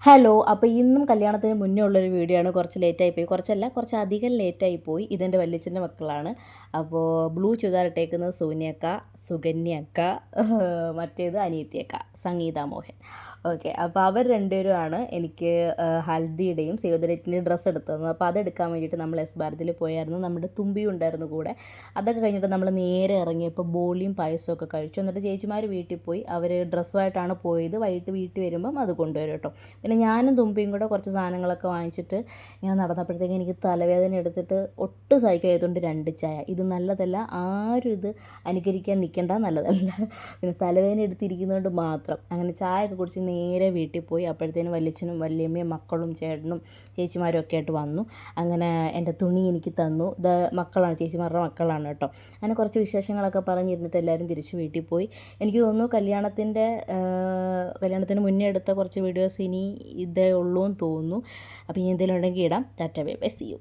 Hello. അപ്പോൾ ഇന്നും കല്യാണത്തിന് മുന്നേ ഉള്ളൊരു വീഡിയോ ആണ്. കുറച്ച് ലേറ്റായിപ്പോയി, കുറച്ചല്ല കുറച്ചധികം ലേറ്റായിപ്പോയി. ഇതെൻ്റെ വല്യച്ഛൻ്റെ മക്കളാണ്. അപ്പോൾ ബ്ലൂ ചുരിദാർ ഇട്ടേക്കുന്നത് സോനിയക്ക, സുകന്യക്ക, മറ്റേത് അനിയത്തിയക്ക, സംഗീത മോഹൻ. ഓക്കെ, അപ്പോൾ അവർ രണ്ടുപേരുമാണ് എനിക്ക് ഹൽദിയുടെയും സേവ് ദ ഡേറ്റിൻ്റെയും ഡ്രസ്സ് എടുത്തത്. അപ്പോൾ അതെടുക്കാൻ വേണ്ടിയിട്ട് നമ്മൾ എസ് ഭാരതിൽ പോയായിരുന്നു. നമ്മുടെ തുമ്പിയും ഉണ്ടായിരുന്നു കൂടെ. അതൊക്കെ കഴിഞ്ഞിട്ട് നമ്മൾ നേരെ ഇറങ്ങിയപ്പോൾ ബോളിയും പായസമൊക്കെ കഴിച്ചു. എന്നിട്ട് ചേച്ചിമാർ വീട്ടിൽ പോയി. അവർ ഡ്രസ്സുമായിട്ടാണ് പോയത്. വൈകിട്ട് വീട്ടിൽ വരുമ്പം അത് കൊണ്ടുവരും കേട്ടോ. പിന്നെ ഞാനും തുമ്പിയും കൂടെ കുറച്ച് സാധനങ്ങളൊക്കെ വാങ്ങിച്ചിട്ട് ഇങ്ങനെ നടന്നപ്പോഴത്തേക്കും എനിക്ക് തലവേദന എടുത്തിട്ട് ഒട്ടും സഹിക്കാത്തതുകൊണ്ട് 2 ചായ. ഇത് നല്ലതല്ല, ആരും ഇത് അനുകരിക്കാൻ നിൽക്കേണ്ട, നല്ലതല്ല. പിന്നെ തലവേദന എടുത്തിരിക്കുന്നതുകൊണ്ട് മാത്രം അങ്ങനെ ചായയൊക്കെ കുടിച്ച് നേരെ വീട്ടിൽ പോയി. അപ്പോഴത്തേനും വല്യച്ഛനും വല്യമ്മയും മക്കളും ചേട്ടനും ചേച്ചിമാരും ഒക്കെ ആയിട്ട് വന്നു. അങ്ങനെ എൻ്റെ തുണി എനിക്ക് തന്നു. ഇത് മക്കളാണ്, ചേച്ചിമാരുടെ മക്കളാണ് കേട്ടോ. അങ്ങനെ കുറച്ച് വിശേഷങ്ങളൊക്കെ പറഞ്ഞിരുന്നിട്ട് എല്ലാവരും തിരിച്ച് വീട്ടിൽ പോയി. എനിക്ക് തോന്നുന്നു കല്യാണത്തിന് മുന്നേ എടുത്ത കുറച്ച് വീഡിയോസ് ഇനി ഇതേ ഉള്ളൂ എന്ന് തോന്നുന്നു. അപ്പോൾ ഇനി എന്തെങ്കിലും ഉണ്ടെങ്കിൽ ഇടാം. Tata bye bye, see U.